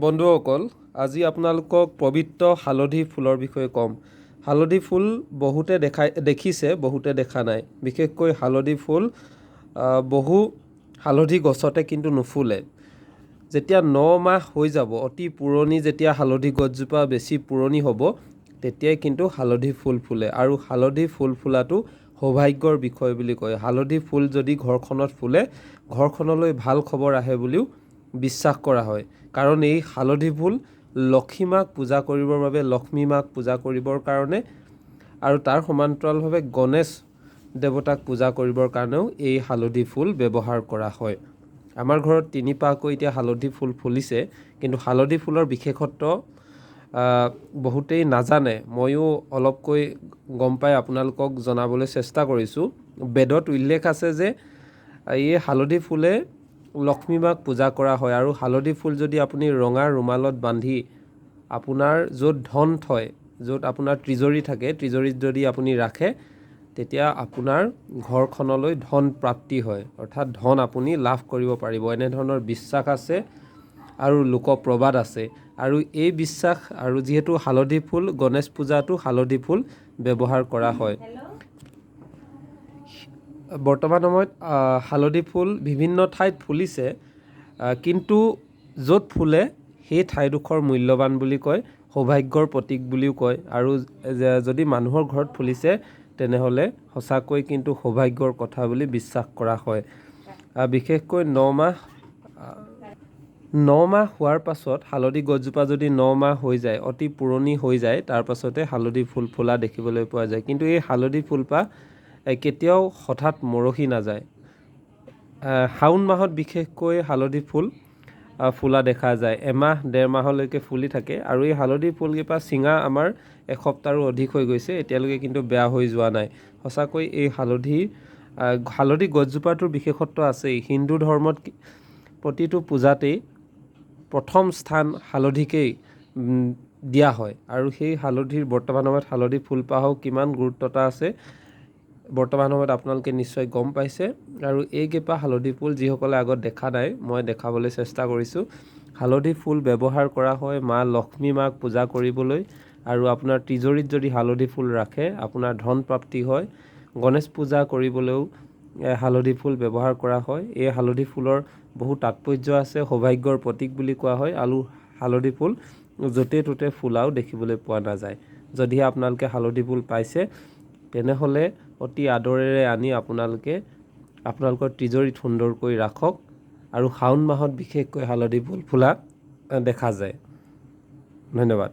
বন্ধুসকল, আজি আপোনালোকক পবিত্ৰ হালধি ফুলৰ বিষয়ে ক'ম। হালধি ফুল বহুতে দেখিছে, বহুতে দেখা নাই। বিশেষকৈ হালধি ফুল বহু হালধি গছতে কিন্তু নুফুলে। যেতিয়া 9 মাহ হৈ যাব, অতি পুৰণি যেতিয়া হালধি গছজোপা বেছি পুৰণি হ'ব, তেতিয়াই কিন্তু হালধি ফুল ফুলে। আৰু হালধি ফুল ফুলাটো সৌভাগ্যৰ বিষয় বুলি কয়। হালধি ফুল যদি ঘৰখনত ফুলে, ঘৰখনলৈ ভাল খবৰ আহে বুলিও বিশ্বাস কৰা হয়। কাৰণ এই হালধি ফুল লক্ষ্মী মাক পূজা কৰিবৰ বাবে, লক্ষ্মী মাক পূজা কৰিবৰ কাৰণে আৰু তাৰ সমান্তৰালভাৱে গণেশ দেৱতাক পূজা কৰিবৰ কাৰণেও এই হালধি ফুল ব্যৱহাৰ কৰা হয়। আমাৰ ঘৰত 3 পাহকৈ এতিয়া হালধি ফুল ফুলিছে, কিন্তু হালধি ফুলৰ বিশেষত্ব বহুতেই নাজানে। ময়ো অলপকৈ গম পাই আপোনালোকক জনাবলৈ চেষ্টা কৰিছোঁ। বেদত উল্লেখ আছে যে এই হালধি ফুলে লক্ষ্মী মাক পূজা কৰা হয়। আৰু হালধি ফুল যদি আপুনি ৰঙা ৰুমালত বান্ধি আপোনাৰ য'ত ধন থয়, য'ত আপোনাৰ তিজৰি থাকে, তিজৰিত যদি আপুনি ৰাখে, তেতিয়া আপোনাৰ ঘৰখনলৈ ধন প্ৰাপ্তি হয়, অৰ্থাৎ ধন আপুনি লাভ কৰিব পাৰিব। এনেধৰণৰ বিশ্বাস আছে আৰু লোকপ্ৰবাদ আছে। আৰু এই বিশ্বাস, আৰু যিহেতু হালধি ফুল গণেশ পূজাতো হালধি ফুল ব্যৱহাৰ কৰা হয়। বৰ্তমান সময়ত হালধি ফুল বিভিন্ন ঠাইত ফুলিছে, কিন্তু য'ত ফুলে সেই ঠাইডোখৰ মূল্যৱান বুলি কয়, সৌভাগ্যৰ প্ৰতীক বুলিও কয়। আৰু যদি মানুহৰ ঘৰত ফুলিছে, তেনেহ'লে সঁচাকৈ কিন্তু সৌভাগ্যৰ কথা বুলি বিশ্বাস কৰা হয়। বিশেষকৈ 9 মাহ হোৱাৰ পাছত হালধি গছজোপা যদি 9 মাহ হৈ যায়, অতি পুৰণি হৈ যায়, তাৰ পাছতে হালধি ফুল ফুলা দেখিবলৈ পোৱা যায়। কিন্তু এই হালধি ফুলপাহ কেতিয়াও হঠাৎ মৰহি নাযায়। শাওণ মাহত বিশেষকৈ হালধি ফুল ফুলা দেখা যায়। এমাহ 1.5 মাহলৈকে ফুলি থাকে। আৰু এই হালধি ফুলকেইপা ছিঙা আমাৰ এসপ্তাহৰো অধিক হৈ গৈছে, এতিয়ালৈকে কিন্তু বেয়া হৈ যোৱা নাই। সঁচাকৈ এই হালধি গছজোপাটোৰ বিশেষত্ব আছেই। হিন্দু ধৰ্মত প্ৰতিটো পূজাতেই প্ৰথম স্থান হালধিকেই দিয়া হয়। আৰু সেই হালধিৰ বৰ্তমান সময়ত হালধি ফুলপাহো কিমান গুৰুত্বতা আছে, বৰ্তমান সময়ত আপোনালোকে নিশ্চয় গম পাইছে। আৰু এইকেইপাহ হালধি ফুল যিসকলে আগত দেখা নাই, মই দেখাবলৈ চেষ্টা কৰিছোঁ। হালধি ফুল ব্যৱহাৰ কৰা হয় মা লক্ষ্মী মাক পূজা কৰিবলৈ। আৰু আপোনাৰ তিজৰিত যদি হালধি ফুল ৰাখে, আপোনাৰ ধন প্ৰাপ্তি হয়। গণেশ পূজা কৰিবলৈও হালধি ফুল ব্যৱহাৰ কৰা হয়। এই হালধি ফুলৰ বহু তাৎপৰ্য আছে, সৌভাগ্যৰ প্ৰতীক বুলি কোৱা হয়। আৰু হালধি ফুল য'তে ত'তে ফুলাও দেখিবলৈ পোৱা নাযায়। যদিহে আপোনালোকে হালধি ফুল পাইছে, তেনেহ'লে অতি আদৰেৰে আনি আপোনালোকৰ তিজৰিত সুন্দৰকৈ ৰাখক। আৰু শাওণ মাহত বিশেষকৈ হালধি ফুল ফুলা দেখা যায়। ধন্যবাদ।